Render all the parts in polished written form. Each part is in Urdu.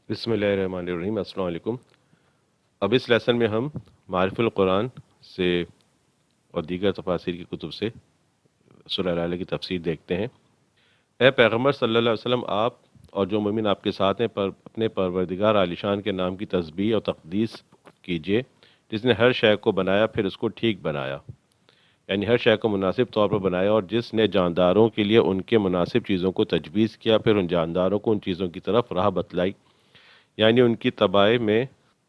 بسم اللہ الرحمن الرحیم۔ السلام علیکم۔ اب اس لیسن میں ہم معارف القرآن سے اور دیگر تفاسیر کی کتب سے سورہ العلیٰ کی تفسیر دیکھتے ہیں۔ اے پیغمبر صلی اللہ علیہ وسلم، آپ اور جو مومن آپ کے ساتھ ہیں اپنے پروردگار عالیشان کے نام کی تسبیح اور تقدیس کیجیے، جس نے ہر شے کو بنایا پھر اس کو ٹھیک بنایا، یعنی ہر شے کو مناسب طور پر بنایا، اور جس نے جانداروں کے لیے ان کے مناسب چیزوں کو تجویز کیا، پھر ان جانداروں کو ان چیزوں کی طرف راہ بتلائی، یعنی ان کی تباہ میں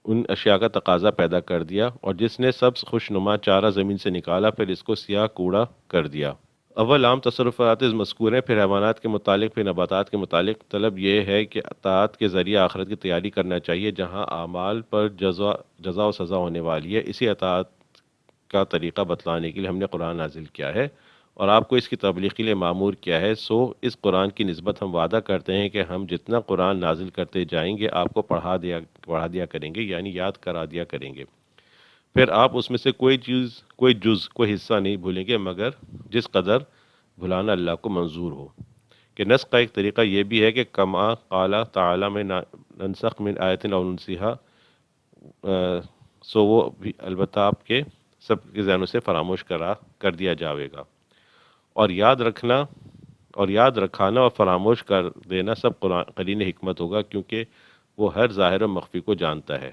ان اشیاء کا تقاضا پیدا کر دیا، اور جس نے سبز خوشنما چارہ زمین سے نکالا پھر اس کو سیاہ کوڑا کر دیا۔ اول عام تصرفات مذکور ہیں، پھر حیوانات کے متعلق، پھر نباتات کے متعلق۔ طلب یہ ہے کہ اطاعت کے ذریعے آخرت کی تیاری کرنا چاہیے، جہاں اعمال پر جزا و سزا ہونے والی ہے۔ اسی اطاعت کا طریقہ بتلانے کے لیے ہم نے قرآن نازل کیا ہے اور آپ کو اس کی تبلیغ کے لیے مامور کیا ہے۔ سو اس قرآن کی نسبت ہم وعدہ کرتے ہیں کہ ہم جتنا قرآن نازل کرتے جائیں گے آپ کو پڑھا دیا کریں گے، یعنی یاد کرا دیا کریں گے۔ پھر آپ اس میں سے کوئی چیز، کوئی جز، کوئی حصہ نہیں بھولیں گے مگر جس قدر بھلانا اللہ کو منظور ہو۔ کہ نسخ کا ایک طریقہ یہ بھی ہے کہ کما قال تعالی میں ننسخ من آیت او ننسیھا، سو وہ بھی البتہ آپ کے سب کے ذہنوں سے فراموش کر دیا جاوے گا۔ اور یاد رکھانا اور فراموش کر دینا سب قرین حکمت ہوگا، کیونکہ وہ ہر ظاہر و مخفی کو جانتا ہے،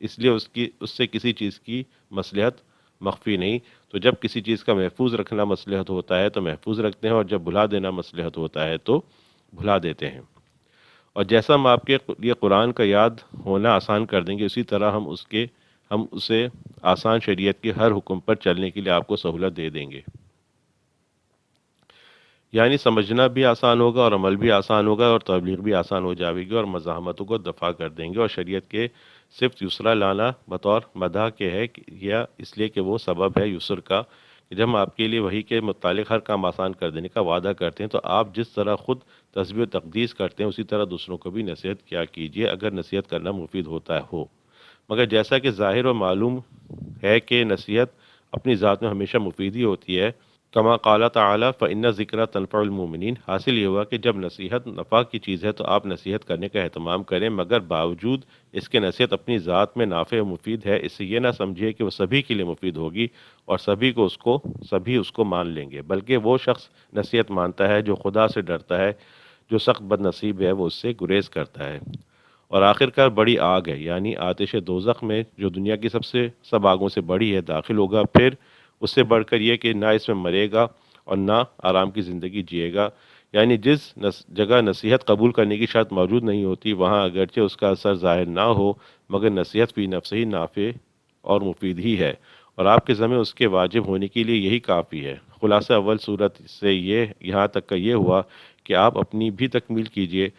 اس لیے اس سے کسی چیز کی مصلحت مخفی نہیں۔ تو جب کسی چیز کا محفوظ رکھنا مصلحت ہوتا ہے تو محفوظ رکھتے ہیں، اور جب بھلا دینا مصلحت ہوتا ہے تو بھلا دیتے ہیں۔ اور جیسا ہم آپ کے لیے قرآن کا یاد ہونا آسان کر دیں گے، اسی طرح ہم اسے آسان شریعت کے ہر حکم پر چلنے کے لیے آپ کو سہولت دے دیں گے، یعنی سمجھنا بھی آسان ہوگا اور عمل بھی آسان ہوگا اور تبلیغ بھی آسان ہو جائے گی، اور مزاحمتوں کو دفع کر دیں گے۔ اور شریعت کے صرف یسرا لانا بطور مدح کے ہے، یا اس لیے کہ وہ سبب ہے یسر کا، کہ جب ہم آپ کے لیے وحی کے متعلق ہر کام آسان کر دینے کا وعدہ کرتے ہیں تو آپ جس طرح خود تسبیح و تقدیس کرتے ہیں اسی طرح دوسروں کو بھی نصیحت کیا کیجیے، اگر نصیحت کرنا مفید ہوتا ہو۔ مگر جیسا کہ ظاہر و معلوم ہے کہ نصیحت اپنی ذات میں ہمیشہ مفید ہی ہوتی ہے، کما قال تعالی فإن ذکر تنفع المؤمنین، حاصل یہ ہوا کہ جب نصیحت نفع کی چیز ہے تو آپ نصیحت کرنے کا اہتمام کریں، مگر باوجود اس کے نصیحت اپنی ذات میں نافع و مفید ہے، اس سے یہ نہ سمجھیے کہ وہ سبھی کے لیے مفید ہوگی اور سبھی اس کو مان لیں گے، بلکہ وہ شخص نصیحت مانتا ہے جو خدا سے ڈرتا ہے، جو سخت بد نصیب ہے وہ اس سے گریز کرتا ہے۔ اور آخر کار بڑی آگ ہے، یعنی آتش دوزخ میں، جو دنیا کی سب آگوں سے بڑی ہے، داخل ہوگا، پھر اس سے بڑھ کر یہ کہ نہ اس میں مرے گا اور نہ آرام کی زندگی جیے گا، یعنی جس جگہ نصیحت قبول کرنے کی شرط موجود نہیں ہوتی، وہاں اگرچہ اس کا اثر ظاہر نہ ہو مگر نصیحت فی نفس ہی نافع اور مفید ہی ہے، اور آپ کے ذمہ اس کے واجب ہونے کے لیے یہی کافی ہے۔ خلاصہ اول صورت سے یہاں تک کا یہ ہوا کہ آپ اپنی بھی تکمیل کیجئے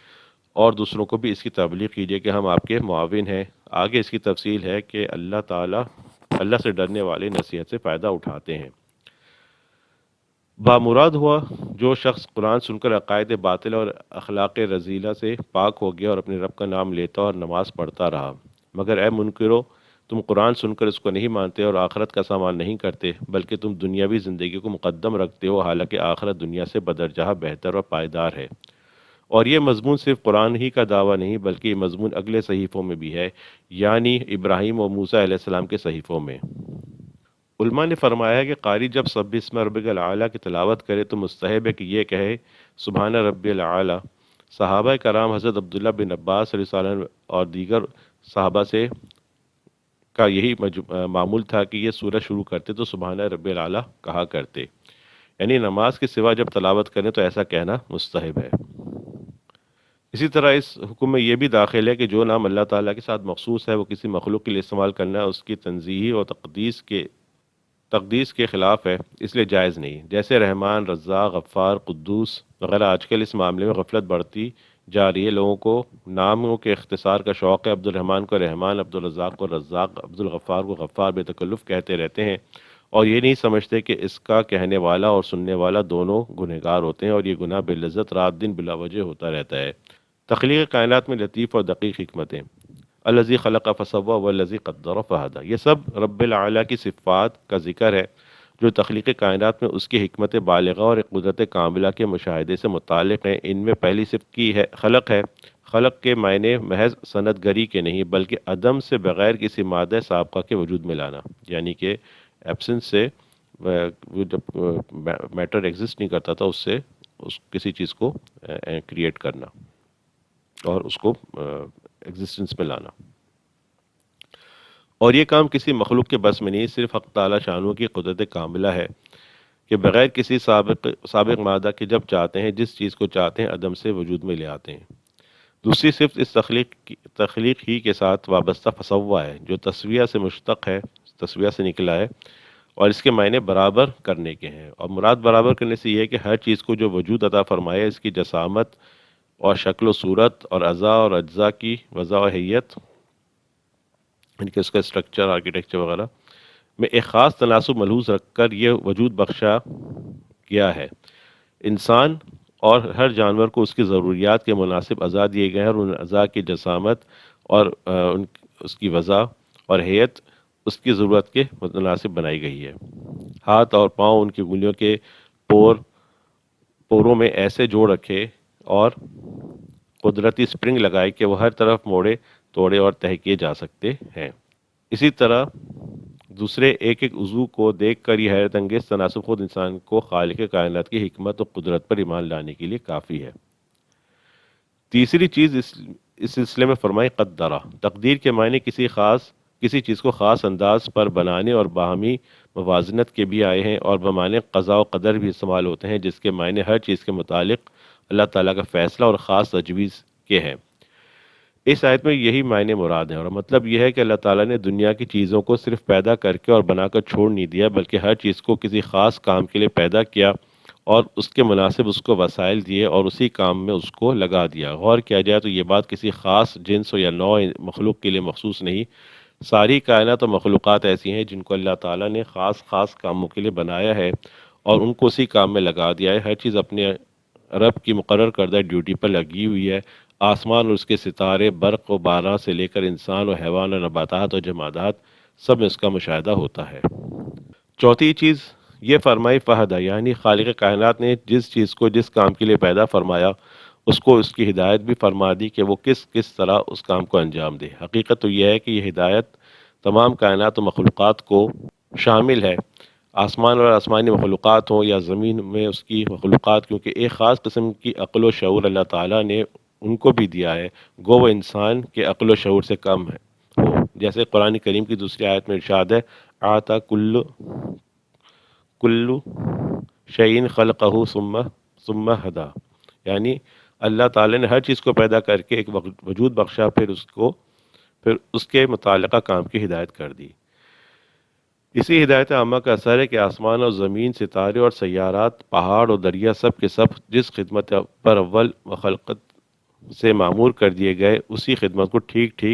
اور دوسروں کو بھی اس کی تبلیغ کیجیے کہ ہم آپ کے معاون ہیں۔ آگے اس کی تفصیل ہے کہ اللہ سے ڈرنے والے نصیحت سے فائدہ اٹھاتے ہیں۔ بامراد ہوا جو شخص قرآن سن کر عقائد باطل اور اخلاق رذیلہ سے پاک ہو گیا اور اپنے رب کا نام لیتا اور نماز پڑھتا رہا، مگر اے منکرو، تم قرآن سن کر اس کو نہیں مانتے اور آخرت کا سامان نہیں کرتے، بلکہ تم دنیاوی زندگی کو مقدم رکھتے ہو، حالانکہ آخرت دنیا سے بدرجہ بہتر اور پائیدار ہے۔ اور یہ مضمون صرف قرآن ہی کا دعویٰ نہیں بلکہ یہ مضمون اگلے صحیفوں میں بھی ہے، یعنی ابراہیم اور موسیٰ علیہ السلام کے صحیفوں میں۔ علماء نے فرمایا ہے کہ قاری جب سبح اسم ربک الاعلیٰ کی تلاوت کرے تو مستحب ہے کہ یہ کہے سبحان ربی الاعلیٰ۔ صحابہ کرام حضرت عبداللہ بن عباس رضی اللہ عنہ اور دیگر صحابہ سے کا یہی معمول تھا کہ یہ سورہ شروع کرتے تو سبحان ربی الاعلیٰ کہا کرتے، یعنی نماز کے سوا جب تلاوت کریں تو ایسا کہنا مستحب ہے۔ اسی طرح اس حکم میں یہ بھی داخل ہے کہ جو نام اللہ تعالیٰ کے ساتھ مخصوص ہے وہ کسی مخلوق کے لیے استعمال کرنا اس کی تنزیہی اور تقدیس کے خلاف ہے، اس لیے جائز نہیں۔ جیسے رحمان، رزاق، غفار، قدوس وغیرہ، آج کل اس معاملے میں غفلت بڑھتی جا رہی ہے، لوگوں کو ناموں کے اختصار کا شوق ہے، عبد الرحمن کو رحمان، عبد الرزاق کو رزاق، عبد الغفار کو غفار بے تکلف کہتے رہتے ہیں، اور یہ نہیں سمجھتے کہ اس کا کہنے والا اور سننے والا دونوں گنہگار ہوتے ہیں، اور یہ گناہ باللذت رات دن بلا وجہ ہوتا رہتا ہے۔ تخلیق کائنات میں لطیف اور دقیق حکمتیں، الذی خلق فسوی والذی قدر فہدی، یہ سب رب العلیٰ کی صفات کا ذکر ہے جو تخلیق کائنات میں اس کی حکمت بالغہ اور قدرت کاملہ کے مشاہدے سے متعلق ہیں۔ ان میں پہلی صفت کی ہے خلق ہے۔ خلق کے معنی محض صنعت گری کے نہیں بلکہ عدم سے بغیر کسی مادہ سابقہ کے وجود میں لانا، یعنی کہ ایبسنس سے وہ جب میٹر ایگزسٹ نہیں کرتا تھا اس سے کسی چیز کو کریٹ کرنا اور اس کو ایگزسٹنس میں لانا۔ اور یہ کام کسی مخلوق کے بس میں نہیں، صرف حق تعالی شانوں کی قدرت کاملہ ہے کہ بغیر کسی سابق مادہ کے جب چاہتے ہیں جس چیز کو چاہتے ہیں عدم سے وجود میں لے آتے ہیں۔ دوسری صفت اس تخلیق ہی کے ساتھ وابستہ فسوہ ہے جو تسویہ سے مشتق ہے، تسویہ سے نکلا ہے، اور اس کے معنی برابر کرنے کے ہیں، اور مراد برابر کرنے سے یہ ہے کہ ہر چیز کو جو وجود عطا فرمائے اس کی جسامت اور شکل و صورت اور اعضاء اور اجزاء کی وضع و حیت، یعنی کہ اس کا اسٹرکچر، آرکیٹیکچر وغیرہ میں ایک خاص تناسب ملحوظ رکھ کر یہ وجود بخشا گیا ہے۔ انسان اور ہر جانور کو اس کی ضروریات کے مناسب اعضاء دیے گئے ہیں، اور ان اعضاء کی جسامت اور اس کی وضع اور حیت اس کی ضرورت کے متناسب بنائی گئی ہے۔ ہاتھ اور پاؤں ان کی انگلیوں کے پوروں میں ایسے جوڑ رکھے اور قدرتی سپرنگ لگائے کہ وہ ہر طرف موڑے توڑے اور تہہ کیے جا سکتے ہیں۔ اسی طرح دوسرے ایک ایک عضو کو دیکھ کر یہ حیرت انگیز تناسب خود انسان کو خالق کائنات کی حکمت و قدرت پر ایمان لانے کے لیے کافی ہے۔ تیسری چیز اس سلسلے میں فرمائی قدرہ، تقدیر کے معنی کسی چیز کو خاص انداز پر بنانے اور باہمی موازنت کے بھی آئے ہیں، اور بمعنی قضاء و قدر بھی استعمال ہوتے ہیں، جس کے معنی ہر چیز کے متعلق اللہ تعالیٰ کا فیصلہ اور خاص تجویز کے ہیں۔ اس آیت میں یہی معنی مراد ہیں، اور مطلب یہ ہے کہ اللہ تعالیٰ نے دنیا کی چیزوں کو صرف پیدا کر کے اور بنا کر چھوڑ نہیں دیا، بلکہ ہر چیز کو کسی خاص کام کے لیے پیدا کیا اور اس کے مناسب اس کو وسائل دیے اور اسی کام میں اس کو لگا دیا۔ غور کیا جائے تو یہ بات کسی خاص جنس یا نوع مخلوق کے لیے مخصوص نہیں، ساری کائنات و مخلوقات ایسی ہیں جن کو اللہ تعالیٰ نے خاص کاموں کے لیے بنایا ہے اور ان کو اسی کام میں لگا دیا ہے۔ ہر چیز اپنے رب کی مقرر کردہ ڈیوٹی پر لگی ہوئی ہے۔ آسمان اور اس کے ستارے، برق و باران سے لے کر انسان و حیوان اور نباتات اور جمادات، سب میں اس کا مشاہدہ ہوتا ہے۔ چوتھی چیز یہ فرمائی فہدہ، یعنی خالق کائنات نے جس چیز کو جس کام کے لیے پیدا فرمایا اس کو اس کی ہدایت بھی فرما دی کہ وہ کس طرح اس کام کو انجام دے۔ حقیقت تو یہ ہے کہ یہ ہدایت تمام کائنات و مخلوقات کو شامل ہے، آسمان اور آسمانی مخلوقات ہوں یا زمین میں اس کی مخلوقات، کیونکہ ایک خاص قسم کی عقل و شعور اللہ تعالیٰ نے ان کو بھی دیا ہے، گو وہ انسان کے عقل و شعور سے کم ہے ہو، جیسے قرآن کریم کی دوسری آیت میں ارشاد ہے آتا کلو شعین خلقہ ثم ہدا، یعنی اللہ تعالیٰ نے ہر چیز کو پیدا کر کے ایک وجود بخشا، پھر اس کے متعلقہ کام کی ہدایت کر دی۔ اسی ہدایت عامہ کا اثر ہے کہ آسمان اور زمین، ستارے اور سیارات، پہاڑ اور دریا، سب کے سب جس خدمت پر اول وخلقت سے معمور کر دیے گئے اسی خدمت کو ٹھیک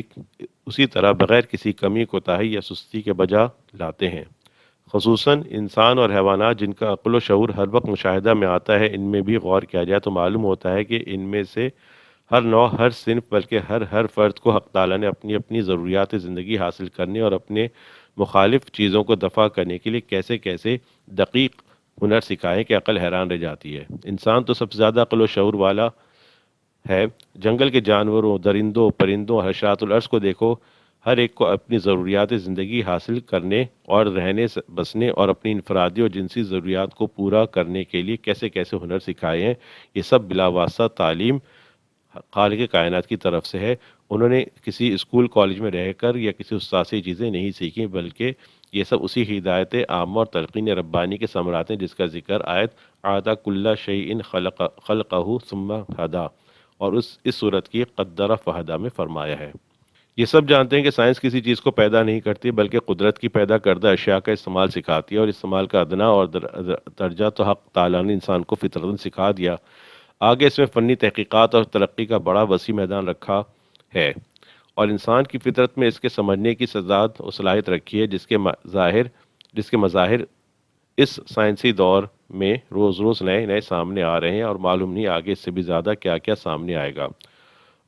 اسی طرح بغیر کسی کمی، کوتاہی یا سستی کے بجا لاتے ہیں۔ خصوصاً انسان اور حیوانات جن کا عقل و شعور ہر وقت مشاہدہ میں آتا ہے، ان میں بھی غور کیا جائے تو معلوم ہوتا ہے کہ ان میں سے ہر نوع، ہر صنف، بلکہ ہر فرد کو حق تعالیٰ نے اپنی ضروریات زندگی حاصل کرنے اور اپنے مخالف چیزوں کو دفع کرنے کے لیے کیسے دقیق ہنر سکھائے کہ عقل حیران رہ جاتی ہے۔ انسان تو سب سے زیادہ عقل و شعور والا ہے۔ جنگل کے جانوروں، درندوں، پرندوں اور حشرات الارض کو دیکھو، ہر ایک کو اپنی ضروریات زندگی حاصل کرنے اور رہنے بسنے اور اپنی انفرادی اور جنسی ضروریات کو پورا کرنے کے لیے کیسے ہنر سکھائے ہیں۔ یہ سب بلا واسطہ تعلیم خالق کائنات کی طرف سے ہے۔ انہوں نے کسی اسکول کالج میں رہ کر یا کسی استاد سے چیزیں نہیں سیکھیں، بلکہ یہ سب اسی ہدایت عامہ اور تلقین ربانی کے ثمرات ہیں جس کا ذکر آیت اعطی کل شیء خلقہ ثم ہدا اور اس صورت کی قدر فہدہ میں فرمایا ہے۔ یہ سب جانتے ہیں کہ سائنس کسی چیز کو پیدا نہیں کرتی، بلکہ قدرت کی پیدا کردہ اشیاء کا استعمال سکھاتی ہے، اور استعمال کا ادنا اور درجہ تو حق تعالیٰ نے انسان کو فطرتاً سکھا دیا۔ آگے اس میں فنی تحقیقات اور ترقی کا بڑا وسیع میدان رکھا ہے، اور انسان کی فطرت میں اس کے سمجھنے کی سزاد و صلاحیت رکھی ہے، جس کے مظاہر اس سائنسی دور میں روز نئے سامنے آ رہے ہیں، اور معلوم نہیں آگے اس سے بھی زیادہ کیا سامنے آئے گا۔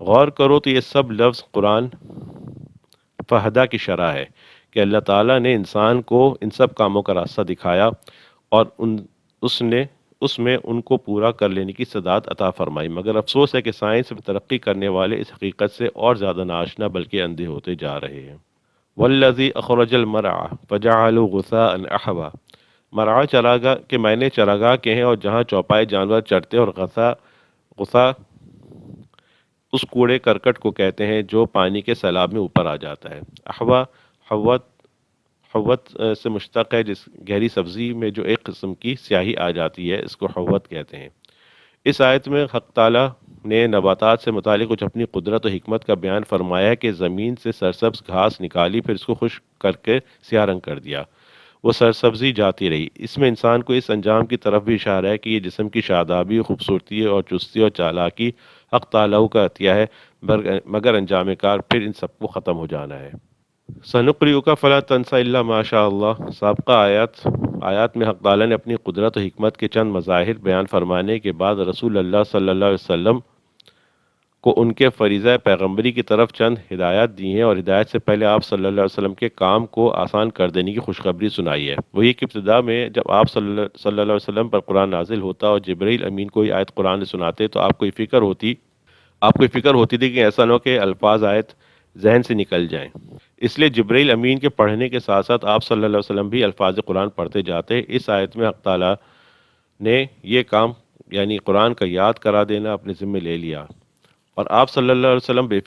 غور کرو تو یہ سب لفظ قرآن فہدہ کی شرح ہے کہ اللہ تعالیٰ نے انسان کو ان سب کاموں کا راستہ دکھایا، اور اس نے اس میں ان کو پورا کر لینے کی سداد عطا فرمائی، مگر افسوس ہے کہ سائنس میں ترقی کرنے والے اس حقیقت سے اور زیادہ ناآشنا بلکہ اندھے ہوتے جا رہے ہیں۔ والذی اخرج المرعى فجعله غثاء احوا، مرعا چراگاہ کہ میں نے چراگاہ کے ہیں اور جہاں چوپائے جانور چرتے، اور غثا اس کوڑے کرکٹ کو کہتے ہیں جو پانی کے سیلاب میں اوپر آ جاتا ہے۔ احوا حوت حوت سے مشتق ہے، جس گہری سبزی میں جو ایک قسم کی سیاہی آ جاتی ہے، اس کو حوت کہتے ہیں۔ اس آیت میں حق تعالی نے نباتات سے متعلق کچھ اپنی قدرت و حکمت کا بیان فرمایا ہے کہ زمین سے سرسبز گھاس نکالی، پھر اس کو خشک کر کے سیاہ رنگ کر دیا، وہ سرسبزی جاتی رہی۔ اس میں انسان کو اس انجام کی طرف بھی اشارہ ہے کہ یہ جسم کی شادابی، خوبصورتی اور چستی اور چالاکی حق تعالی کا عطیہ ہے، مگر انجام کار پھر ان سب کو ختم ہو جانا ہے۔ سنقرئک فلا تنسى الا ما شاء اللہ، سابقہ آیات میں حق تعالی نے اپنی قدرت و حکمت کے چند مظاہر بیان فرمانے کے بعد رسول اللہ صلی اللہ علیہ وسلم کو ان کے فریضہ پیغمبری کی طرف چند ہدایات دی ہیں، اور ہدایت سے پہلے آپ صلی اللہ علیہ وسلم کے کام کو آسان کر دینے کی خوشخبری سنائی ہے۔ وہی کہ ابتدا میں جب آپ صلی اللہ علیہ وسلم پر قرآن نازل ہوتا اور جبرائیل امین کوئی آیت قرآن سناتے تو آپ کو یہ فکر ہوتی تھی کہ ایسا نہ ہو کہ الفاظ آیت ذہن سے نکل جائیں۔ اس لیے جبرائیل امین کے پڑھنے کے ساتھ ساتھ آپ صلی اللہ علیہ وسلم بھی الفاظ قرآن پڑھتے جاتے۔ اس آیت میں حق تعالی نے یہ کام یعنی قرآن کا یاد کرا دینا اپنے ذمہ لے لیا، اور آپ صلی اللہ علیہ وسلم بے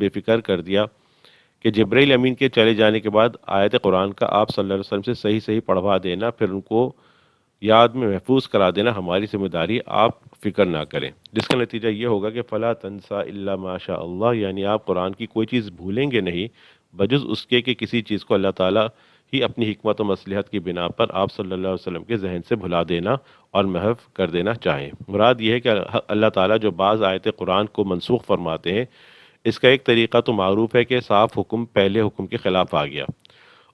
فکر کر دیا کہ جبرائیل امین کے چلے جانے کے بعد آیت قرآن کا آپ صلی اللہ علیہ وسلم سے صحیح پڑھوا دینا، پھر ان کو یاد میں محفوظ کرا دینا ہماری ذمہ داری، آپ فکر نہ کریں، جس کا نتیجہ یہ ہوگا کہ فلا تنسا الا ما شاء اللہ، یعنی آپ قرآن کی کوئی چیز بھولیں گے نہیں بجز اس کے کہ کسی چیز کو اللہ تعالیٰ ہی اپنی حکمت و مصلحت کی بنا پر آپ صلی اللہ علیہ وسلم کے ذہن سے بھلا دینا اور محو کر دینا چاہیں۔ مراد یہ ہے کہ اللہ تعالیٰ جو بعض آیت قرآن کو منسوخ فرماتے ہیں، اس کا ایک طریقہ تو معروف ہے کہ صاف حکم پہلے حکم کے خلاف آ گیا،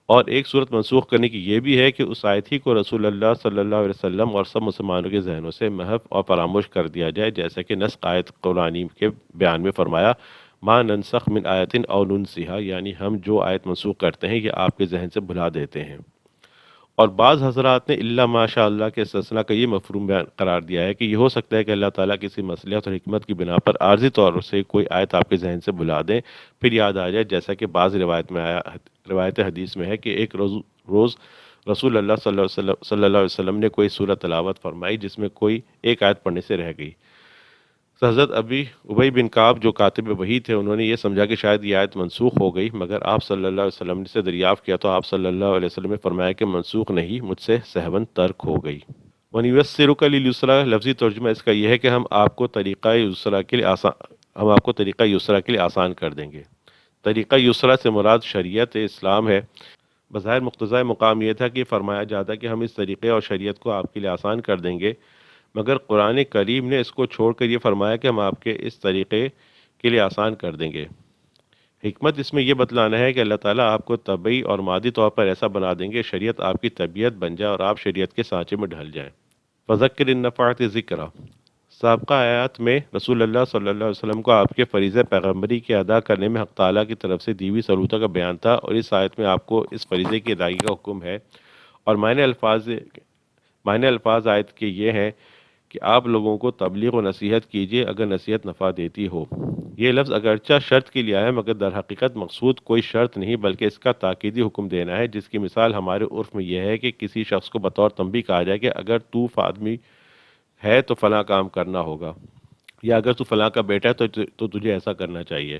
اور ایک صورت منسوخ کرنے کی یہ بھی ہے کہ اس آیت ہی کو رسول اللہ صلی اللہ علیہ وسلم اور سب مسلمانوں کے ذہنوں سے محو اور فراموش کر دیا جائے، جیسا کہ نسخ آیت قرآنی کے بیان میں فرمایا ما ننسخ من آیت او ننسیہا، یعنی ہم جو آیت منسوخ کرتے ہیں یہ آپ کے ذہن سے بھلا دیتے ہیں۔ اور بعض حضرات نے الا ماشاء اللہ کے استثناء کا یہ مفہوم بیان قرار دیا ہے کہ یہ ہو سکتا ہے کہ اللہ تعالیٰ کسی مصلحت اور حکمت کی بنا پر عارضی طور سے کوئی آیت آپ کے ذہن سے بھلا دیں، پھر یاد آ جائے، جیسا کہ بعض روایت حدیث میں ہے کہ ایک روز رسول اللہ صلی اللہ علیہ وسلم نے کوئی سورۃ تلاوت فرمائی جس میں کوئی ایک آیت پڑھنے سے رہ گئی۔ حضرت ابی بن کعب جو کاتب وحی تھے، انہوں نے یہ سمجھا کہ شاید یہ آیت منسوخ ہو گئی، مگر آپ صلی اللہ علیہ وسلم سے دریافت کیا تو آپ صلی اللہ علیہ وسلم نے فرمایا کہ منسوخ نہیں، مجھ سے سہون ترک ہو گئی۔ وَنُيَسِّرُكَ لِلْيُسْرَىٰ، لفظی ترجمہ اس کا یہ ہے کہ ہم آپ کو طریقہ یسریٰ کے لیے آسان کر دیں گے۔ طریقہ یسریٰ سے مراد شریعت اسلام ہے۔ بظاہر مقتضائے مقام یہ تھا کہ فرمایا جاتا کہ ہم اس طریقے اور شریعت کو آپ کے لیے آسان کر دیں گے، مگر قرآن کریم نے اس کو چھوڑ کر یہ فرمایا کہ ہم آپ کے اس طریقے کے لیے آسان کر دیں گے۔ حکمت اس میں یہ بتلانا ہے کہ اللہ تعالیٰ آپ کو طبعی اور مادی طور پر ایسا بنا دیں گے، شریعت آپ کی طبیعت بن جائے اور آپ شریعت کے سانچے میں ڈھل جائیں۔ فذکر ان نفعت ذکرہ، سابقہ آیات میں رسول اللہ صلی اللہ علیہ وسلم کو آپ کے فریضہ پیغمبری کے ادا کرنے میں حق تعالیٰ کی طرف سے دی ہوئی سہولتوں کا بیان تھا، اور اس آیت میں آپ کو اس فریضے کی ادائیگی کا حکم ہے، اور معنی الفاظ آیت کے یہ ہیں کہ آپ لوگوں کو تبلیغ و نصیحت کیجیے اگر نصیحت نفع دیتی ہو۔ یہ لفظ اگرچہ شرط کے لیے ہے، مگر در حقیقت مقصود کوئی شرط نہیں بلکہ اس کا تاکیدی حکم دینا ہے، جس کی مثال ہمارے عرف میں یہ ہے کہ کسی شخص کو بطور تنبیہ کہا جائے کہ اگر تو آدمی ہے تو فلاں کام کرنا ہوگا، یا اگر تو فلاں کا بیٹا ہے تو تجھے ایسا کرنا چاہیے۔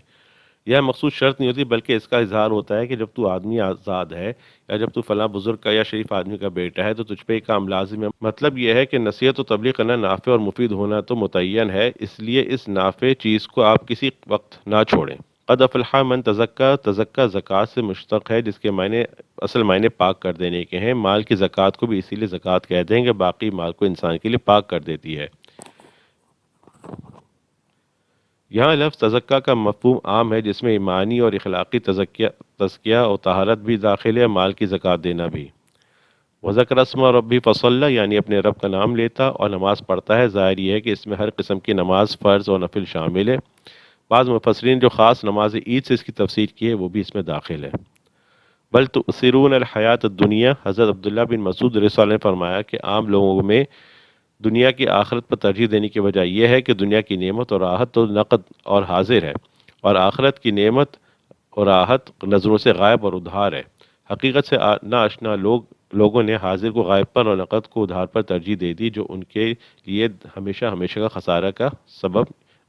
یہ مخصوص شرط نہیں ہوتی بلکہ اس کا اظہار ہوتا ہے کہ جب تو آدمی آزاد ہے، یا جب تو فلاں بزرگ کا یا شریف آدمی کا بیٹا ہے تو تجھ پہ یہ کام لازم ہے۔ مطلب یہ ہے کہ نصیحت و تبلیغ کرنا نافع اور مفید ہونا تو متعین ہے، اس لیے اس نافع چیز کو آپ کسی وقت نہ چھوڑیں۔ قد افلح من تزکا، تزکا زکوٰۃ سے مشتق ہے، جس کے اصل معنی پاک کر دینے کے ہیں۔ مال کی زکوٰۃ کو بھی اسی لیے زکوٰۃ کہتے ہیں کہ باقی مال کو انسان کے لیے پاک کر دیتی ہے۔ یہاں لفظ تزکیہ کا مفہوم عام ہے، جس میں ایمانی اور اخلاقی تزکیہ و طہارت بھی داخل ہے، مال کی زکوٰۃ دینا بھی۔ وذکر اسم ربی فصلی، یعنی اپنے رب کا نام لیتا اور نماز پڑھتا ہے۔ ظاہر یہ ہے کہ اس میں ہر قسم کی نماز، فرض اور نفل شامل ہے۔ بعض مفسرین جو خاص نماز عید سے اس کی تفسیر کی ہے وہ بھی اس میں داخل ہے۔ بل تؤثرون الحیات الدنیا، حضرت عبداللہ بن مسعود رضی اللہ عنہ نے فرمایا کہ عام لوگوں میں دنیا کی آخرت پر ترجیح دینے کی وجہ یہ ہے کہ دنیا کی نعمت اور راحت تو نقد اور حاضر ہے، اور آخرت کی نعمت اور راحت نظروں سے غائب اور ادھار ہے۔ حقیقت سے ناآشنا لوگوں نے حاضر کو غائب پر اور نقد کو ادھار پر ترجیح دے دی، جو ان کے لیے ہمیشہ ہمیشہ کا خسارہ کا سبب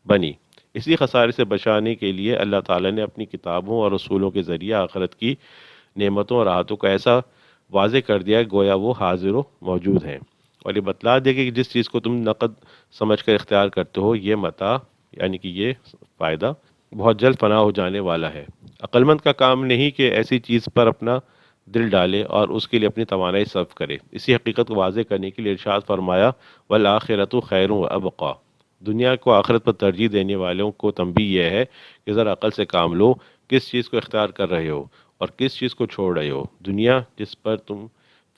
بنی۔ اسی خسارے سے بچانے کے لیے اللہ تعالیٰ نے اپنی کتابوں اور رسولوں کے ذریعے آخرت کی نعمتوں اور راحتوں کو ایسا واضح کر دیا کہ گویا وہ حاضر و موجود ہیں، اور یہ بتلا دیا کہ جس چیز کو تم نقد سمجھ کر اختیار کرتے ہو، یہ متاع یعنی کہ یہ فائدہ بہت جلد فنا ہو جانے والا ہے۔ عقلمند کا کام نہیں کہ ایسی چیز پر اپنا دل ڈالے اور اس کے لیے اپنی توانائی صرف کرے۔ اسی حقیقت کو واضح کرنے کے لیے ارشاد فرمایا والآخرۃ خیر و ابقا۔ دنیا کو آخرت پر ترجیح دینے والوں کو تنبیہ یہ ہے کہ ذرا عقل سے کام لو، کس چیز کو اختیار کر رہے ہو اور کس چیز کو چھوڑ رہے ہو۔ دنیا جس پر تم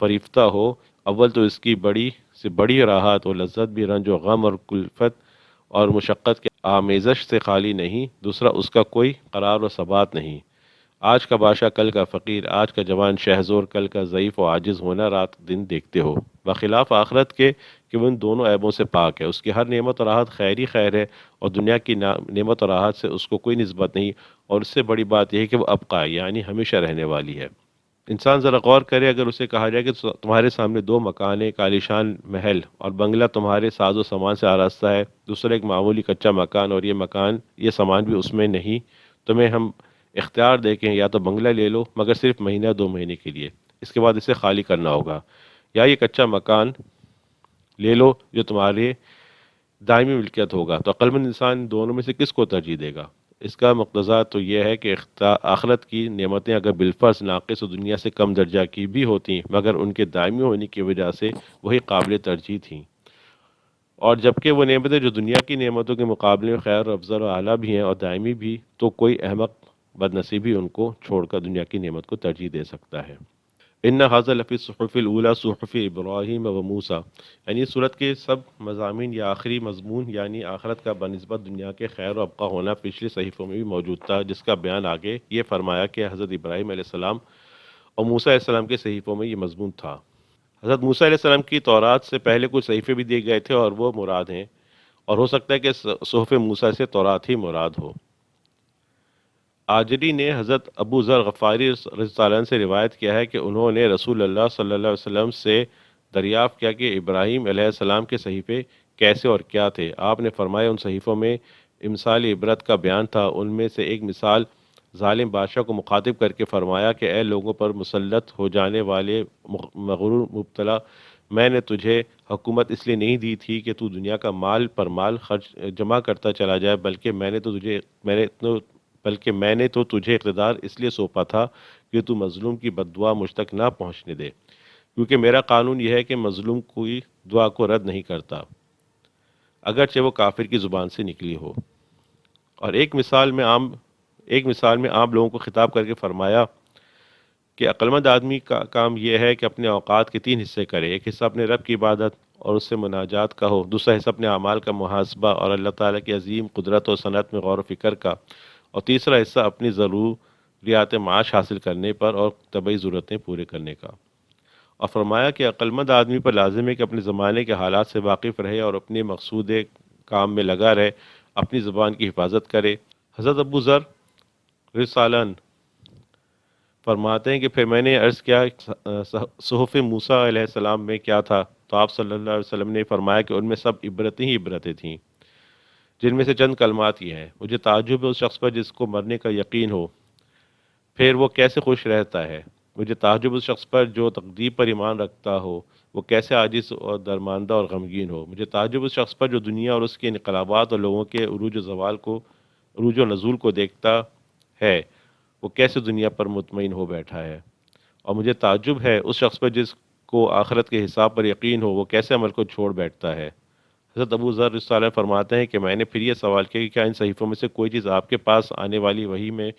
فریفتہ ہو، اول تو اس کی بڑی سے بڑی راحت و لذت بھی رنج و غم اور کلفت اور مشقت کے آمیزش سے خالی نہیں، دوسرا اس کا کوئی قرار و ثبات نہیں۔ آج کا بادشاہ کل کا فقیر، آج کا جوان شہزور کل کا ضعیف و عاجز ہونا رات دن دیکھتے ہو۔ بخلاف آخرت کے کہ وہ ان دونوں عیبوں سے پاک ہے، اس کی ہر نعمت اور راحت خیر ہی خیر ہے، اور دنیا کی نعمت اور راحت سے اس کو کوئی نسبت نہیں، اور اس سے بڑی بات یہ ہے کہ وہ ابقا یعنی ہمیشہ رہنے والی ہے۔ انسان ذرا غور کرے، اگر اسے کہا جائے کہ تمہارے سامنے دو مکان، ایک عالیشان محل اور بنگلہ تمہارے ساز و سامان سے آراستہ ہے، دوسرا ایک معمولی کچا مکان اور یہ سامان بھی اس میں نہیں، تمہیں ہم اختیار دے کہ یا تو بنگلہ لے لو مگر صرف مہینہ 2 مہینے کے لیے، اس کے بعد اسے خالی کرنا ہوگا، یا یہ کچا مکان لے لو جو تمہارے دائمی ملکیت ہوگا۔ تو عقلمند انسان دونوں میں سے کس کو ترجیح دے گا؟ اس کا مقتضا تو یہ ہے کہ آخرت کی نعمتیں اگر بالفرض ناقص و دنیا سے کم درجہ کی بھی ہوتی مگر ان کے دائمی ہونے کی وجہ سے وہی قابل ترجیح تھیں، اور جبکہ وہ نعمتیں جو دنیا کی نعمتوں کے مقابلے میں خیر و افضل و اعلیٰ بھی ہیں اور دائمی بھی، تو کوئی احمق بد نصیبی ان کو چھوڑ کر دنیا کی نعمت کو ترجیح دے سکتا ہے۔ ان ھذا لفی الصحف الاولی صحف ابراہیم و موسیٰ، یعنی اس صورت کے سب مضامین یا آخری مضمون یعنی آخرت کا بنسبت دنیا کے خیر و ابقا ہونا پچھلے صحیفوں میں بھی موجود تھا، جس کا بیان آگے یہ فرمایا کہ حضرت ابراہیم علیہ السلام اور موسیٰ علیہ السلام کے صحیفوں میں یہ مضمون تھا۔ حضرت موسیٰ علیہ السلام کی تورات سے پہلے کچھ صحیفے بھی دیے گئے تھے اور وہ مراد ہیں، اور ہو سکتا ہے کہ صحف موسیٰ سے تورات ہی مراد ہو۔ آجری نے حضرت ابو ذر غفاری رضی اللہ عنہ سے روایت کیا ہے کہ انہوں نے رسول اللہ صلی اللہ علیہ وسلم سے دریافت کیا کہ ابراہیم علیہ السلام کے صحیفے کیسے اور کیا تھے۔ آپ نے فرمایا ان صحیفوں میں امثال عبرت کا بیان تھا۔ ان میں سے ایک مثال ظالم بادشاہ کو مخاطب کر کے فرمایا کہ اے لوگوں پر مسلط ہو جانے والے مغرور مبتلا، میں نے تجھے حکومت اس لیے نہیں دی تھی کہ تو دنیا کا مال پر مال خرچ جمع کرتا چلا جائے، بلکہ میں نے تو تجھے اقتدار اس لیے سونپا تھا کہ تو مظلوم کی بد دعا مجھ تک نہ پہنچنے دے، کیونکہ میرا قانون یہ ہے کہ مظلوم کوئی دعا کو رد نہیں کرتا اگرچہ وہ کافر کی زبان سے نکلی ہو۔ اور ایک مثال میں عام لوگوں کو خطاب کر کے فرمایا کہ عقلمند آدمی کا کام یہ ہے کہ اپنے اوقات کے 3 حصے کرے، ایک حصہ اپنے رب کی عبادت اور اس سے مناجات کا ہو، دوسرا حصہ اپنے اعمال کا محاسبہ اور اللہ تعالیٰ کی عظیم قدرت اور صنعت میں غور و فکر کا، اور تیسرا حصہ اپنی ضروریات معاش حاصل کرنے پر اور طبعی ضرورتیں پورے کرنے کا۔ اور فرمایا کہ عقلمند آدمی پر لازم ہے کہ اپنے زمانے کے حالات سے واقف رہے اور اپنے مقصود کام میں لگا رہے، اپنی زبان کی حفاظت کرے۔ حضرت ابو ذر رضی اللہ عنہ فرماتے ہیں کہ پھر میں نے عرض کیا صحف موسیٰ علیہ السلام میں کیا تھا، تو آپ صلی اللہ علیہ وسلم نے فرمایا کہ ان میں سب عبرتیں ہی عبرتیں تھیں، جن میں سے چند کلمات یہ ہیں: مجھے تعجب ہے اس شخص پر جس کو مرنے کا یقین ہو، پھر وہ کیسے خوش رہتا ہے۔ مجھے تعجب اس شخص پر جو تقدیر پر ایمان رکھتا ہو، وہ کیسے عاجز اور درماندہ اور غمگین ہو۔ مجھے تعجب اس شخص پر جو دنیا اور اس کے انقلابات اور لوگوں کے عروج و نزول کو دیکھتا ہے، وہ کیسے دنیا پر مطمئن ہو بیٹھا ہے۔ اور مجھے تعجب ہے اس شخص پر جس کو آخرت کے حساب پر یقین ہو، وہ کیسے عمل کو چھوڑ بیٹھتا ہے۔ حضرت ابو ذر رضی اللہ عنہ فرماتے ہیں کہ میں نے پھر یہ سوال کیا کہ کیا ان صحیفوں میں سے کوئی چیز آپ کے پاس آنے والی وحی میں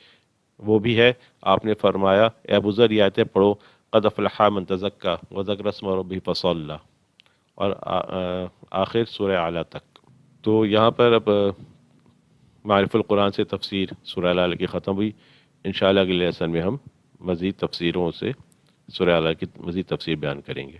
وہ بھی ہے؟ آپ نے فرمایا اے ابو ذر یہ آیتیں پڑھو، قد افلح من تزکا وذکر اسم ربہ فصلی، اور آخر سورہ اعلیٰ تک۔ تو یہاں پر اب معرف القرآن سے تفسیر سورہ اعلیٰ کی ختم ہوئی۔ انشاءاللہ اگلے لیسن میں ہم مزید تفسیروں سے سورہ اعلیٰ کی مزید تفسیر بیان کریں گے۔